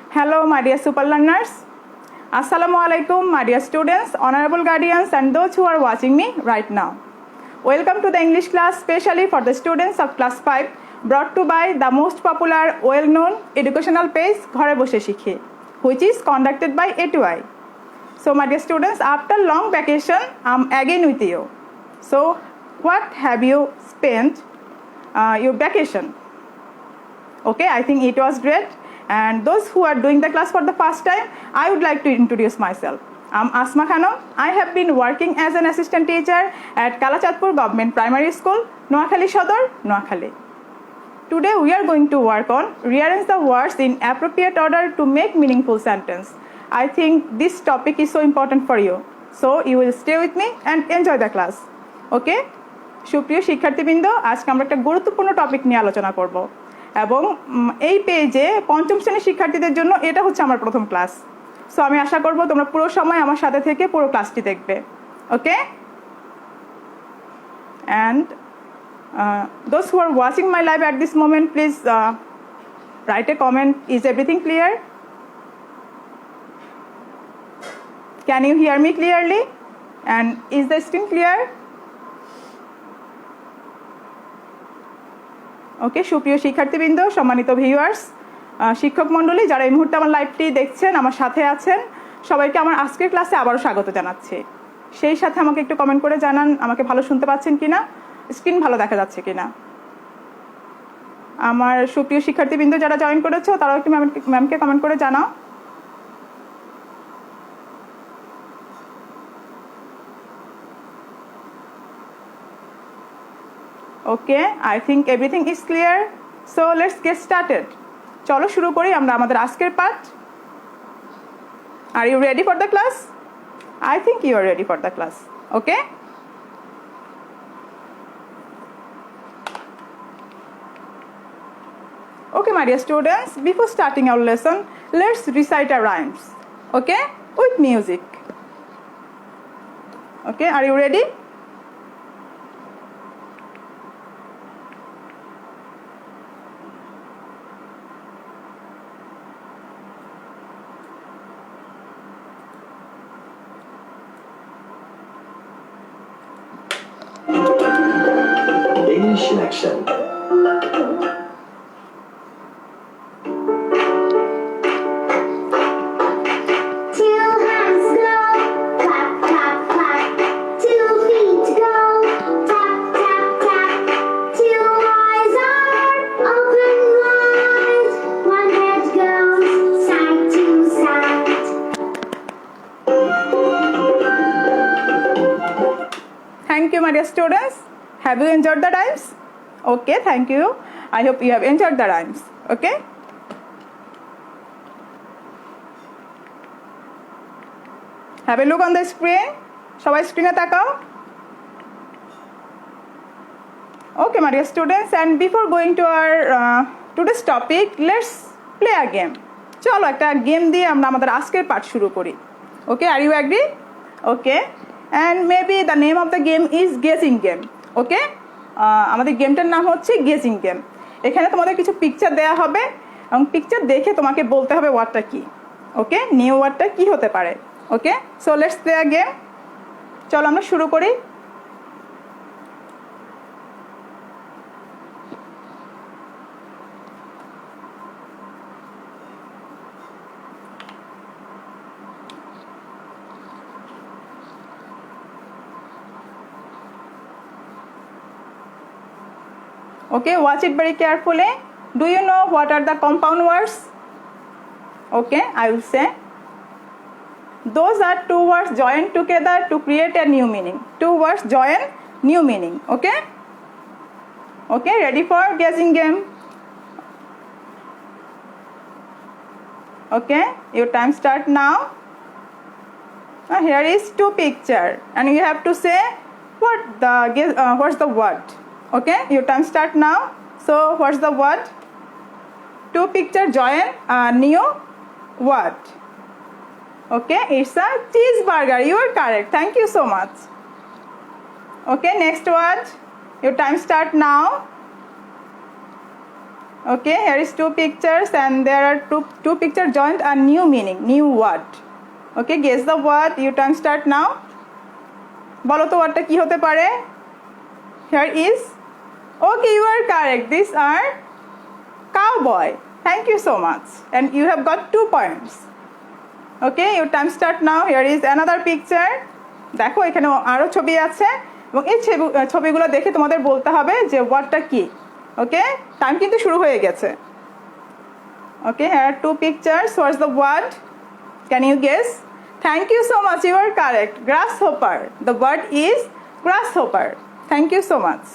Hello, my dear super learners. Assalamu alaikum, my dear students, honorable guardians, and those who are watching me right now. Welcome to the English class, specially for the students of class 5, brought to by the most popular, well-known educational page, Ghore Boshe Shikhe, which is conducted by A2I. So, my dear students, after long vacation, I'm again with you. So, what have you spent your vacation? Okay, I think it was great. And those who are doing the class for the first time, I would like to introduce myself. I'm Asma Khanum. I have been working as an assistant teacher at Kalachatpur Government Primary School, Noakhali Shodor, Noakhali. Today we are going to work on rearrange the words in appropriate order to make meaningful sentence. I think this topic is so important for you. So you will stay with me and enjoy the class. Okay? সুপ্রিয় শিক্ষার্থীবৃন্দ, আজকে আমরা একটা গুরুত্বপূর্ণ topic নিয়ে আলোচনা করব এবং এই পেজে পঞ্চম শ্রেণীর শিক্ষার্থীদের জন্য এটা হচ্ছে আমার প্রথম ক্লাস। সো আমি আশা করব তোমরা পুরো সময় আমার সাথে থেকে পুরো ক্লাসটি দেখবে। ওকে? And those who are watching my live at this moment, please write a comment. Is everything clear? Can you hear me clearly? And is the screen clear? ওকে, সুপ্রিয় শিক্ষার্থীবৃন্দ, সম্মানিত ভিউয়ার্স, শিক্ষক মণ্ডলী যারা এই মুহূর্তে আমার লাইভটি দেখছেন, আমার সাথে আছেন, সবাইকে আমার আজকের ক্লাসে আবারও স্বাগত জানাচ্ছি। সেই সাথে আমাকে একটু কমেন্ট করে জানান আমাকে ভালো শুনতে পাচ্ছেন কিনা, স্ক্রিন ভালো দেখা যাচ্ছে কিনা। আমার সুপ্রিয় শিক্ষার্থীবৃন্দ যারা জয়েন করেছো তারাও একটু ম্যামকে কমেন্ট করে জানাও। Okay, I think everything is clear. So let's get started. চলো শুরু করি আমরা আমাদের আজকের পাঠ। Are you ready for the class? I think you are ready for the class. Okay? Okay, my dear students, before starting our lesson, let's recite our rhymes. Okay? With music. Okay, are you ready? English Connection. Thank you, my dear students. Have you enjoyed the rhymes? Okay, thank you. I hope you have enjoyed the rhymes. Okay? Have a look on the screen. সবাই স্ক্রিনে তাকাও। Okay, my dear students, and before going to our today's topic, let's play a game. চলো একটা game দিয়ে আমরা আমাদের আজকের পাঠ শুরু করি। Okay, are you agree? Okay. And maybe the name of the game is guessing game. ওকে, আমাদের গেমটার নাম হচ্ছে গেসিং গেম। এখানে তোমাদের কিছু পিকচার দেয়া হবে এবং পিকচার দেখে তোমাকে বলতে হবে ওয়ার্ডটা কি। ওকে, নিউ ওয়ার্ডটা কি হতে পারে। Okay, so let's play a game. চলো আমরা শুরু করি। Okay, watch it very carefully. Do you know what are the compound words? Okay, I will say. Those are two words joined together to create a new meaning. Two words join, new meaning. Okay? Okay, ready for guessing game? Okay, your time start now. Now here is two picture and you have to say what's the word. Okay, your time start now. So what's the word? Two picture join a new word. Okay, it's a cheeseburger. You are correct. Thank you so much. Okay, next word. Your time start now. Okay, here is two pictures and there are two pictures joined a new meaning, new word. Okay, guess the word. Your time start now. বলো তো ওয়ার্ডটা কি হতে পারে? Here is. Okay, you are correct. These are cowboy. Thank you so much. And you have got 2 points. Okay, your time start now. Here is another picture. দেখো এখানে আরো ছবি আছে এবং এই ছবিগুলো দেখে তোমাদের বলতে হবে যে ওয়ার্ডটা কি। ওকে, টাইম কিন্তু শুরু হয়ে গেছে। Okay, here are 2 pictures. What's the word? Can you guess? Thank you so much. You are correct. Grasshopper. The word is grasshopper. Thank you so much.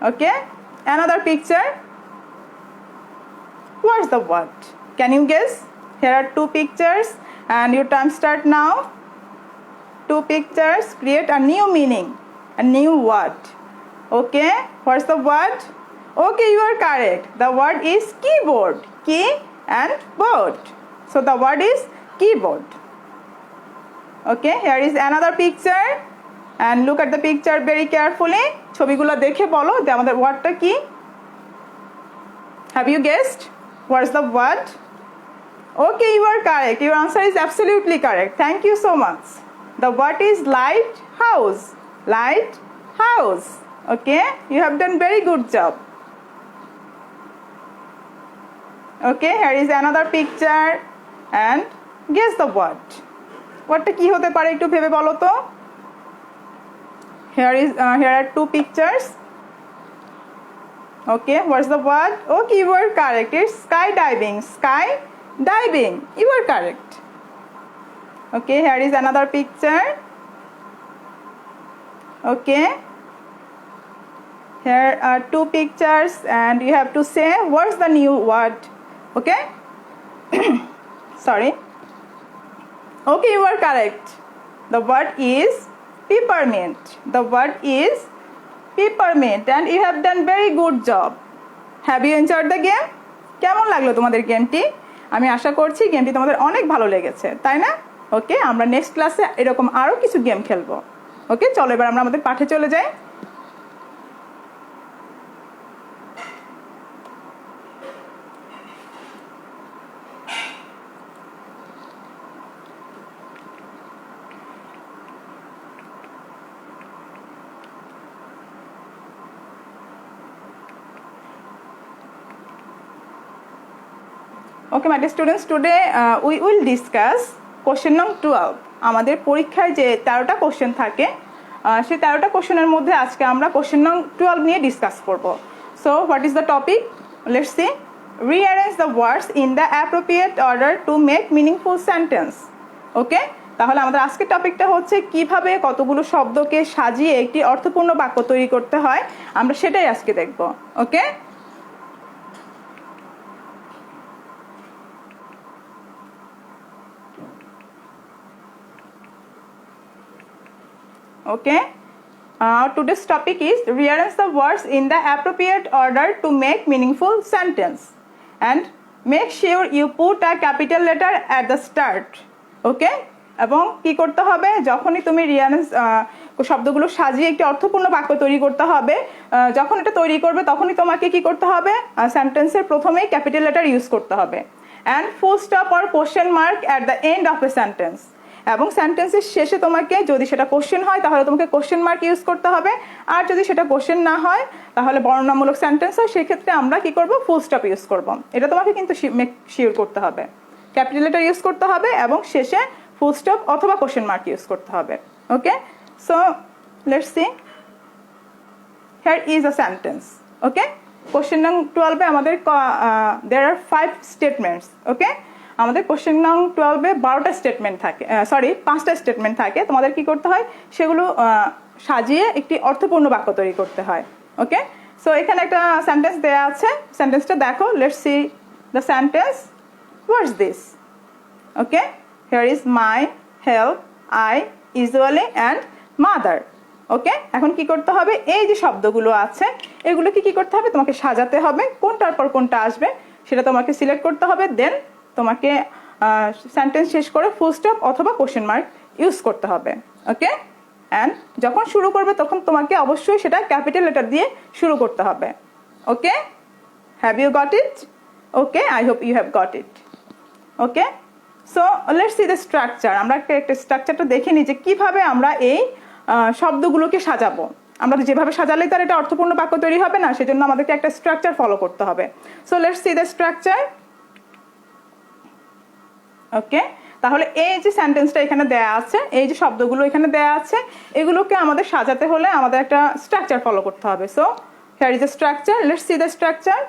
Okay, another picture. What's the word? Can you guess? Here are 2 pictures and your time start now. 2 pictures create a new meaning, a new word. Okay, what's the word? Okay, you are correct. The word is keyboard. Key and board. So the word is keyboard. Okay, here is another picture and look at the picture very carefully. ছবিগুলো দেখে বলো যে আমাদের ওয়ার্ডটা কি। Have you guessed? What's the word? Okay, you are correct. Your answer is absolutely correct. Thank you so much. The word is lighthouse. Lighthouse. Okay, you have done very good job. Okay, here is another picture and guess the word. ওয়ার্ডটা কি হতে পারে একটু ভেবে বলো তো। Here are 2 pictures. Okay, what's the word? Okay, you are correct. It's skydiving. Skydiving. You are correct. Okay, here is another picture. Okay, here are 2 pictures and you have to say what's the new word. Okay. Sorry. Okay, you are correct. The word is peppermint. The word is peppermint and you have done very good job. Have you enjoyed the game? কেমন লাগলো তোমাদের গেমটি? আমি আশা করছি গেমটি তোমাদের অনেক ভালো লেগেছে, তাই না? ওকে, আমরা নেক্সট ক্লাসে এরকম আরো কিছু গেম খেলবো। ওকে, চলো এবার আমরা আমাদের পাঠে চলে যাই। Okay, my dear students, today we will discuss question number 12. আমাদের পরীক্ষায় যে 13টা কোশ্চেন থাকে সেই 13টা কোশ্চেনের মধ্যে আজকে আমরা কোশ্চেন নম্বর 12 নিয়ে ডিসকাস করব। So what is the topic? Let's see. Rearrange the words in the appropriate order to make meaningful sentence. Okay? তাহলে আমাদের আজকের টপিকটা হচ্ছে কিভাবে কতগুলো শব্দকে সাজিয়ে একটি অর্থপূর্ণ বাক্য তৈরি করতে হয়, আমরা সেটাই আজকে দেখব। ওকে? Okay, today's topic is rearrange the words in the appropriate order to make meaningful sentence and make sure you put a capital letter at the start. Okay, এবং কি করতে হবে যখনই তুমি রিয়ারেঞ্জ শব্দগুলো সাজিয়ে একটি অর্থপূর্ণ বাক্য তৈরি করতে হবে, যখন এটা তৈরি করবে তখনই তোমাকে কি করতে হবে সেন্টেন্সের প্রথমেই ক্যাপিটাল লেটার ইউজ করতে হবে and full stop or question mark at the end of a sentence. এবং সেন্টেন্সের শেষে তোমাকে যদি সেটা কোশ্চেন হয় তাহলে তোমাকে কোশ্চেন মার্ক ইউজ করতে হবে, আর যদি সেটা কোশ্চেন না হয় তাহলে বর্ণনামূলক সেন্টেন্স হয়, সেক্ষেত্রে আমরা কি করব ফুল স্টপ ইউজ করব। এটা তোমাকে কিন্তু মেক শিওর করতে হবে, ক্যাপিটাল লেটার ইউজ করতে হবে এবং শেষে ফুল স্টপ অথবা কোশ্চেন মার্ক ইউজ করতে হবে। Okay, so let's see. Here is a sentence. Okay, question নং 12 এ আমাদের দেয়ার আর 5 স্টেটমেন্টস। ওকে, আমাদের কোশ্চেন নং 12 এ 12টা স্টেটমেন্ট থাকে, সরি 5টা স্টেটমেন্ট থাকে। তোমাদের কি করতে হয় সেগুলো সাজিয়ে একটি অর্থপূর্ণ বাক্য তৈরি করতে হয়। ওকে, সো এখানে একটা সেন্টেন্স দেয়া আছে, সেন্টেন্সটা দেখো। Let's see the sentence. What's this? Okay, here is my, help, I, usually and mother. Okay, এখন কি করতে হবে এই যে শব্দগুলো আছে এগুলোকে কি করতে হবে তোমাকে সাজাতে হবে, কোনটার পর কোনটা আসবে সেটা তোমাকে সিলেক্ট করতে হবে, দেন তোমাকে সেন্টেন্স শেষ করে ফুল স্টপ অথবা কোশ্চেন মার্ক ইউজ করতে হবে। ওকে, অ্যান্ড যখন শুরু করবে তখন তোমাকে অবশ্যই সেটা ক্যাপিটাল লেটার দিয়ে শুরু করতে হবে। ওকে, Have you got it? Okay, I hope you have got it. Okay, so let's see the structure. আমরা একটা স্ট্রাকচারটা দেখে নিই যে কিভাবে আমরা এই শব্দগুলোকে সাজাবো। আমরা যেভাবে সাজালে তার এটা অর্থপূর্ণ বাক্য তৈরি হবে না, সেজন্য আমাদেরকে একটা স্ট্রাকচার ফলো করতে হবে। So let's see the structure. Okay, তাহলে এই যে সেন্টেন্সটা এখানে দেয়া আছে, এই যে শব্দগুলো এখানে দেয়া আছে, এগুলোকে আমাদের সাজাতে হলে আমাদের একটা স্ট্রাকচার ফলো করতে হবে। So here is the structure, let's see the structure.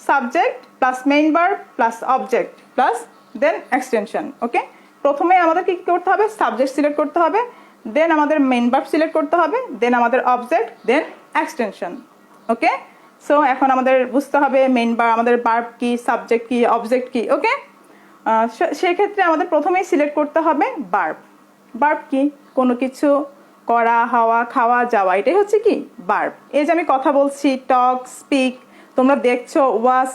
Subject plus main verb plus object plus then extension. Okay, প্রথমে আমাদের কি করতে হবে? সাবজেক্ট সিলেক্ট করতে হবে, দেন আমাদের মেইন ভার্ব সিলেক্ট করতে হবে, দেন আমাদের অবজেক্ট, দেন এক্সটেনশন। ওকে, সো এখন আমাদের বুঝতে হবে মেইন ভার্ব, আমাদের ভার্ব কি, সাবজেক্ট কি, অবজেক্ট কি। ওকে, সেই ক্ষেত্রে আমাদের প্রথমেই সিলেক্ট করতে হবে ভার্ব। ভার্ব কি? কোনো কিছু করা, হওয়া, খাওয়া, যাওয়া, এটাই হচ্ছে কি ভার্ব। এই যে আমি কথা বলছি, টক, স্পিক, তোমরা দেখছো, ওয়াচ,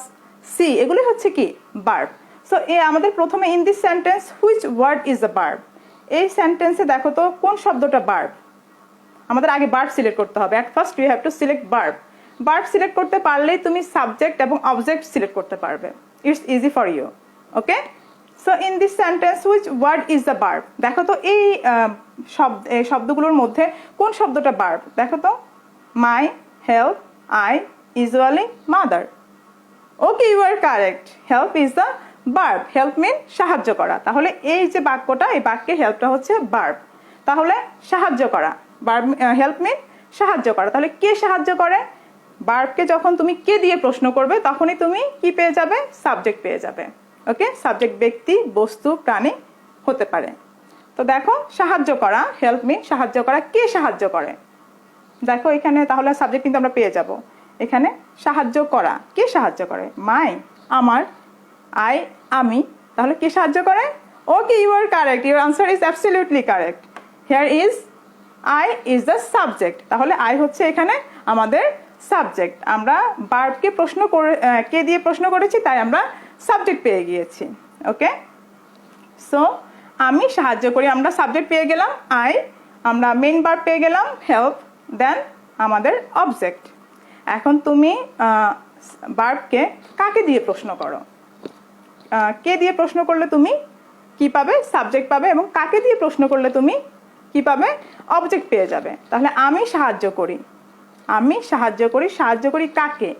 সি, এগুলি হচ্ছে কি ভার্ব। সো আমাদের প্রথমে in this sentence which word is the verb, এই সেন্টেন্সে দেখো তো কোন শব্দটা ভার্ব। আমাদের আগে ভার্ব সিলেক্ট করতে হবে। At first you have to select verb. Verb select করতে পারলেই তুমি সাবজেক্ট এবং অবজেক্ট সিলেক্ট করতে পারবে। It's easy for you. Okay, so in this sentence which word is the verb, দেখো তো এই শব্দগুলোর মধ্যে কোন শব্দটা ভার্ব। দেখো তো, my, help, I, usually, mother. Okay, you are correct, help is the verb. Help mean সাহায্য করা। তাহলে এই যে বাক্যটা, এই বাক্যে হেল্পটা হচ্ছে ভার্ব। তাহলে সাহায্য করা, ভার্ব, হেল্প মিন সাহায্য করা। তাহলে কে সাহায্য করে? ভার্বকে যখন তুমি কে দিয়ে প্রশ্ন করবে তখনই তুমি কি পেয়ে যাবে? সাবজেক্ট পেয়ে যাবে। ওকে, সাবজেক্ট ব্যক্তি, বস্তু, প্রাণী হতে পারে। তো দেখো, সাহায্য করা, হেল্প মিন সাহায্য করা। কে সাহায্য করে? দেখো এখানে তাহলে সাবজেক্ট কিন্তু আমরা পেয়ে যাব। এখানে সাহায্য করা, কে সাহায্য করে? মাই, আমার, আই, আমি। তাহলে কে সাহায্য করে? Okay, you are correct, your answer is absolutely correct. Here is I is the subject. তাহলে আই হচ্ছে এখানে আমাদের সাবজেক্ট। আমরা ভার্বকে প্রশ্ন করে, কে দিয়ে প্রশ্ন করেছি, তাই আমরা সাবজেক্ট পেয়ে গিয়েছি। ওকে, সো আমি সাহায্য করি, আমরা সাবজেক্ট পেয়ে গেলাম আই, আমরা মেইন ভার্ব পেয়ে গেলাম হেল্প, দেন আমাদের অবজেক্ট। এখন তুমি ভার্বকে কাকে দিয়ে প্রশ্ন করো? কে দিয়ে প্রশ্ন করলে তুমি কি পাবে? সাবজেক্ট পাবে। এবং কাকে দিয়ে প্রশ্ন করলে তুমি কি পাবে? অবজেক্ট পেয়ে যাবে। তাহলে আমি সাহায্য করি, আমি সাহায্য করি, সাহায্য করি কাকে?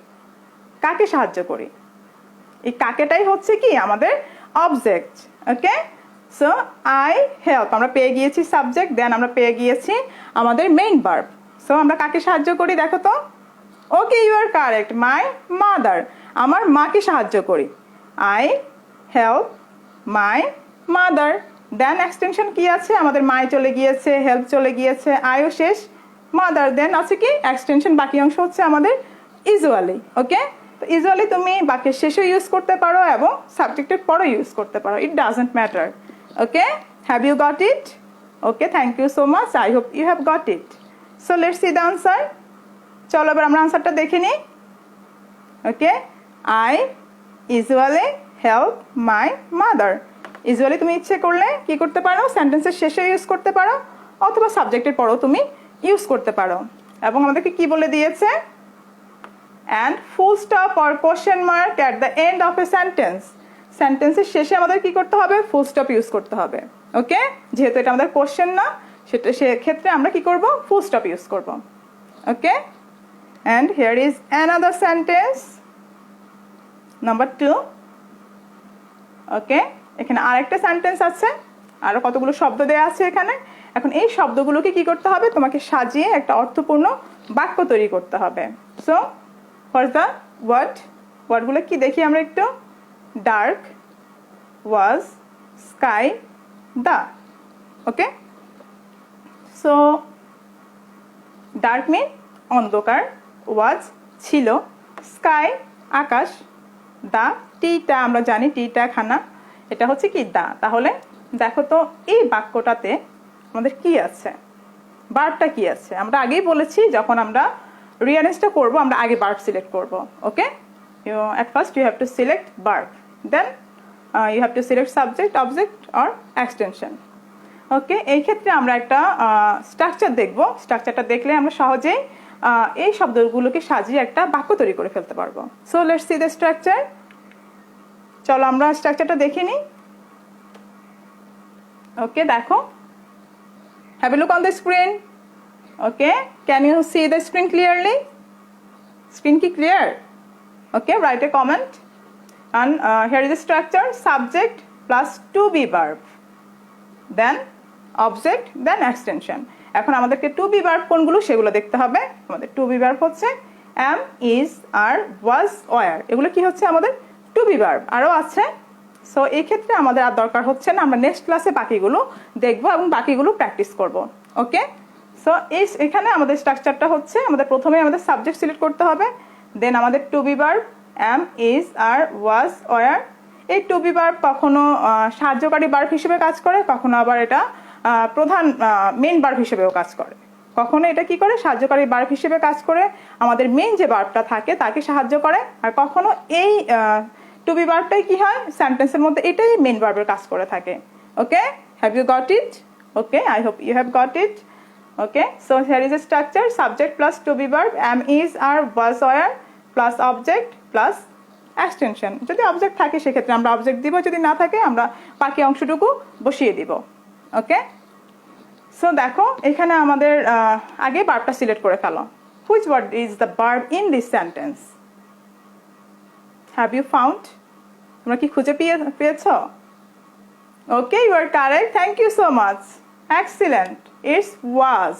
কাকে সাহায্য করি? এই কাকেটাই হচ্ছে কি আমাদের object. Okay, so I help, আমরা পেয়ে গিয়েছি সাবজেক্ট, দেন আমরা পেয়ে গিয়েছি আমাদের মেইন ভার্ব। সো আমরা কাকে সাহায্য করি দেখো তো? Okay, you are correct, my mother, আমার মাকে সাহায্য করি। I help my mother. Then extension কি আছে? আমাদের মাই চলে গিয়েছে, হেল্প চলে গিয়েছে, আইও শেষ, মাদার, দেন আছে কি এক্সটেনশন। বাকি অংশ হচ্ছে আমাদের ইউজুয়ালি। ওকে, তো ইউজুয়ালি তুমি বাক্যের শেষে ইউজ করতে পারো এবং সাবজেক্টের পরে ইউজ করতে পারো। It doesn't matter. Okay, have you got it? Okay, thank you so much, I hope you have got it. So let's see the answer. চলো এবার আমরা আনসারটা দেখে নিই। Okay, I usually help my mother. Usually তুমি ইচ্ছে করলে কি করতে পারো? সেন্টেন্সের শেষে ইউজ করতে পারো অথবা সাবজেক্টের পরেও তুমি ইউজ করতে পারো। এবং আমাদেরকে কি বলে দিয়েছে? And full stop or question mark at the end of a sentence. সেন্টেন্সের শেষে আমাদের কি করতে হবে? ফুল স্টপ ইউজ করতে হবে। ওকে, যেহেতু এটা আমাদের কোশ্চেন না, সেক্ষেত্রে আমরা কি করব? ফুল স্টপ ইউজ করব। Okay, and here is another sentence number 2। Okay, এখানে আরেকটা সেন্টেন্স আছে, আরো কতগুলো শব্দ দেওয়া আছে এখানে। এখন এই শব্দগুলোকে কি করতে হবে? তোমাকে সাজিয়ে একটা অর্থপূর্ণ বাক্য তৈরি করতে হবে। সো হোয়াটস দ্য ওয়ার্ডগুলো কি দেখি আমরা একটু। ডার্ক, ওয়াজ, স্কাই, দা। ওকে, সো ডার্ক মিন অন্ধকার, ওয়াজ ছিল, স্কাই আকাশ, দা টিটা আমরা জানি টিটা খানা, এটা হচ্ছে কি দা। তাহলে দেখো তো এই বাক্যটাতে আমাদের কি আছে? ভার্বটা কি আছে? আমরা আগেই বলেছি যখন আমরা রিঅ্যারেঞ্জটা করব আমরা আগে ভার্ব সিলেক্ট করব। ওকে, at first you have to select verb, then you have to select subject, object or extension. ওকে, এই ক্ষেত্রে আমরা একটা স্ট্রাকচার দেখব। স্ট্রাকচারটা দেখলে আমরা সহজেই এই শব্দগুলোকে সাজিয়ে একটা বাক্য তৈরি করে ফেলতে পারবো। So let's see the structure. চলো আমরা স্ট্রাকচারটা দেখে নিই। ওকে, দেখো, have a look on the screen. Okay, can you see the screen clearly? Screen কি clear? Okay, write a comment. And here is the structure: subject plus to be verb, then object, then extension. এখন আমাদেরকে to be verb কোনগুলো সেগুলো দেখতে হবে। আমাদের to be verb হচ্ছে am, is, are, was, were। এগুলো কি হচ্ছে আমাদের to be verb। আরও আছে, সো এই ক্ষেত্রে আমাদের আর দরকার হচ্ছে না, আমরা নেক্সট ক্লাসে বাকিগুলো দেখবো এবং বাকিগুলো প্র্যাকটিস করব। ওকে, সো এখানে আমাদের স্ট্রাকচারটা হচ্ছে আমাদের প্রথমে আমাদের সাবজেক্ট সিলেক্ট করতে হবে, দেন আমাদের to be verb am, is, are, was, were। এই টু বি ভার্ব কখনো সাহায্যকারী ভার্ব হিসেবে কাজ করে, কখনো আবার এটা প্রধান মেইন ভার্ব হিসেবেও কাজ করে। কখনো এটা কি করে, সাহায্যকারী ভার্ব হিসেবে কাজ করে, আমাদের মেইন যে ভার্বটা থাকে তাকে সাহায্য করে। আর কখনো এই টু বি ভার্বটাই কি হয়, সেন্টেন্সের মধ্যে এটাই মেইন ভার্বের কাজ করে থাকে। Okay, have you got it? Okay, I hope you have got it. Okay, so here is a structure: subject plus to be verb, am, is, are, was, were plus object plus extension. যদি object থাকে সেক্ষেত্রে আমরা object দিব, যদি না থাকে আমরা বাকি অংশটুকু বসিয়ে দিব। ওকে, সো দেখো এখানে আমাদের আগে ভার্বটা সিলেক্ট করে ফেলো। Which word is the verb in this sentence? Have you found? তোমরা কি খুঁজে পেয়েছ? Okay, you are correct, thank you so much, excellent. It's was.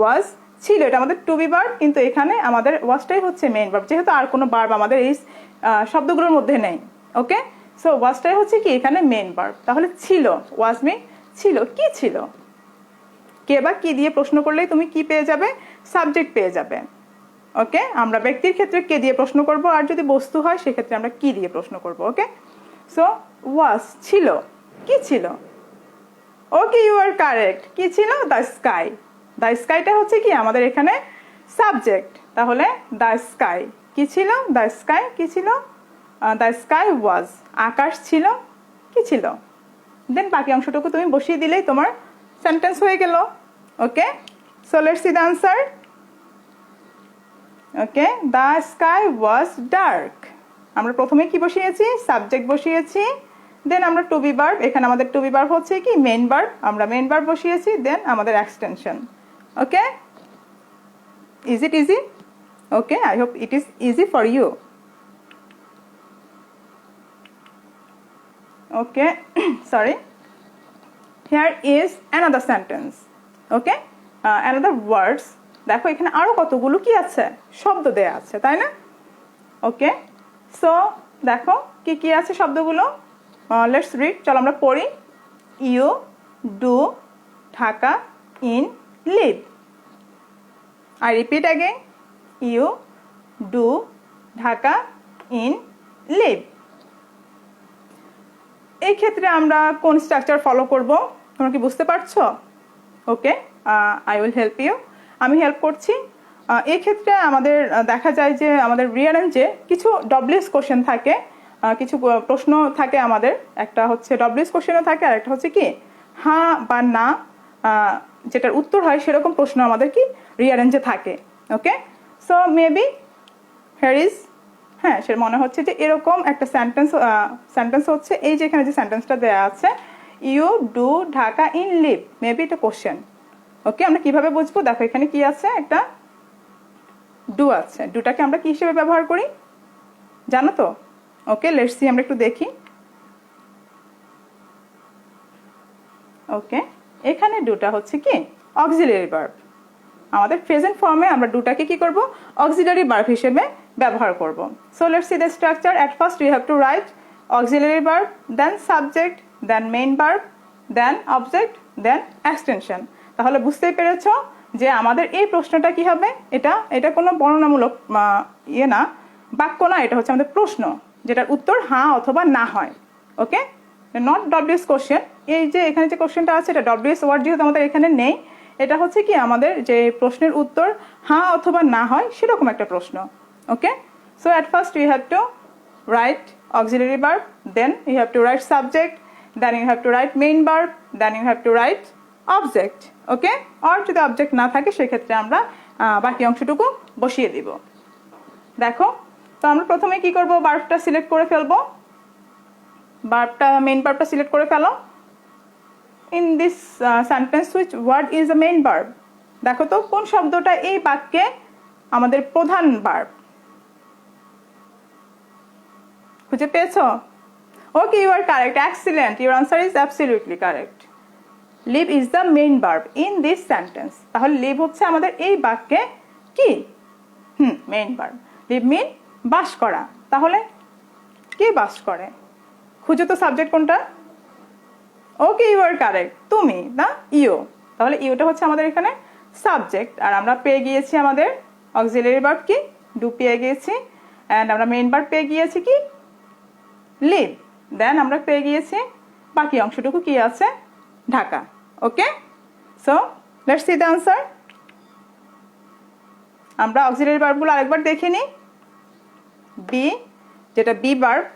Was ছিল, এটা আমাদের টু বি ভার্ব, কিন্তু এখানে আমাদের ওয়াজটাই হচ্ছে মেইন ভার্ব, যেহেতু আর কোনো ভার্ব আমাদের এই শব্দগুলোর মধ্যে নেই। ওকে, সো ওয়াজটাই হচ্ছে কি এখানে মেইন ভার্ব। তাহলে ছিল, ওয়াজ মি ছিল, কি ছিল? কে বা কি দিয়ে প্রশ্ন করলেই তুমি কি পেয়ে যাবে? সাবজেক্ট পেয়ে যাবে। ওকে, আমরা ব্যক্তির ক্ষেত্রে কে দিয়ে প্রশ্ন করব, আর যদি বস্তু হয় সেক্ষেত্রে আমরা কি দিয়ে প্রশ্ন করব। ওকে, সো ওয়াজ ছিল, কি ছিল? ওকে, ইউ আর কারেক্ট, কি ছিল? The sky. দ্য স্কাইটা হচ্ছে কি আমাদের এখানে সাবজেক্ট। তাহলে দ্য স্কাই কি ছিল? দ্য স্কাই কি ছিল? দ্য স্কাই ওয়াজ, আকাশ ছিল, কি ছিল? দেন বাকি অংশটুকু তুমি বসিয়ে দিলেই তোমার সেন্টেন্স হয়ে গেল। Okay, so let's see the answer. Okay, the sky was dark. আমরা প্রথমে কি বসিয়েছি? সাবজেক্ট বসিয়েছি, দেন আমরা টু বি ভার্ব, এখানে আমাদের টু বি ভার্ব হচ্ছে কি মেইন ভার্ব, আমরা মেইন ভার্ব বসিয়েছি, দেন আমাদের extension. Okay, is it easy? Okay, I hope it is easy for you. Okay, sorry, here is another sentence. Okay, another words. দেখো এখানে আরো কতগুলো কি আছে, শব্দ দেয়া আছে, তাই না? ওকে, সো দেখো কি কি আছে শব্দগুলো। লেটস রিড, চলো আমরা পড়ি। You, do, Dhaka, in, live. I repeat again: you, do, Dhaka, in, live। এই ক্ষেত্রে আমরা কোন স্ট্রাকচার ফলো করব তোমরা কি বুঝতে পারছো? ওকে, আই উইল হেল্প ইউ, আমি হেল্প করছি। এই ক্ষেত্রে আমাদের দেখা যায় যে আমাদের রিয়ারেঞ্জে কিছু ডব্লিউএস কোশ্চেন থাকে, কিছু প্রশ্ন থাকে আমাদের। একটা হচ্ছে ডব্লিউএস কোশ্চেনও থাকে, আর একটা হচ্ছে কি হ্যাঁ বা না যেটার উত্তর হয় সেরকম প্রশ্ন আমাদের কি রিয়ারেঞ্জে থাকে। ওকে, সো মেবি হেয়ার ইজ, হ্যাঁ সে মনে হচ্ছে যে এরকম একটা সেন্টেন্স হচ্ছে এই যে এখানে যে সেন্টেন্সটা দেওয়া আছে, you do Dhaka in live, maybe এটা কোশ্চেন। ওকে, আমরা কিভাবে বুঝবো? দেখো এখানে কি আছে, একটা ডু আছে। ডুটাকে আমরা কি হিসেবে ব্যবহার করি জানো তো? ওকে, লেটস সি, আমরা একটু দেখি। ওকে, এখানে ডুটা হচ্ছে কি অক্সিলারি ভার্ব। আমাদের প্রেজেন্ট ফর্মে আমরা ডুটাকে কি করব? অক্সিলারি ভার্ব হিসেবে ব্যবহার করব। So let's see the structure. At first we have to write auxiliary verb, then subject, then main verb, then object, then extension. তাহলে বুঝতেই পেরেছো যে আমাদের এই প্রশ্নটা কি হবে, এটা কোনো বর্ণনামূলক ইয়ে না, বাক্য না, এটা হচ্ছে আমাদের প্রশ্ন যেটার উত্তর হ্যাঁ অথবা না হয়। ওকে, নট ডব্লিউএস কোশ্চেন। এই যে এখানে যে কোশ্চেনটা আছে এটা ডব্লিউএস ওয়ার্ড যেহেতু আমাদের এখানে নেই, এটা হচ্ছে কি আমাদের যে প্রশ্নের উত্তর হ্যাঁ অথবা না হয় সেরকম একটা প্রশ্ন। Okay, so at first you have to write auxiliary verb, then you have to write subject, then you have to write main verb, then you have to write object. Okay, আর যদি অবজেক্ট না থাকে সেক্ষেত্রে আমরা বাকি অংশটুকু বসিয়ে দিব। দেখো, তো আমরা প্রথমে কি করব, ভার্বটা সিলেক্ট করে ফেলবো। মেইন ভার্বটা সিলেক্ট করে ফেলো। In this sentence which word is the main verb? দেখো তো কোন শব্দটা এই বাক্যে আমাদের প্রধান ভার্ব। খুঁজে পেয়েছো? Okay, you are correct, excellent, your answer is absolutely correct. Live is the main verb in this sentence. তাহলে লিভ হচ্ছে আমাদের এই বাক্যে কি মেইন ভার্ব। লিভ মিন বাস করা। তাহলে কে বাস করে? খুঁজো তো সাবজেক্ট কোনটা। ওকে, ইউ আর কারেক্ট, তুমি না, ইউ। তাহলে ইউটা হচ্ছে আমাদের এখানে সাবজেক্ট, আর আমরা পেয়ে গিয়েছি আমাদের অক্সিলারি ভার্ব কি, ডু পেয়ে গিয়েছি, অ্যান্ড আমরা মেইন ভার্ব পেয়ে গিয়েছি কি, লিভ। দেন আমরা পেয়ে গিয়েছি বাকি অংশটুকু কি আছে, Dhaka. Okay, so let's see the answer. আমরা অক্সিলারি ভার্বগুলো আরেকবার দেখে নিই। বি, যেটা বি ভার্ব,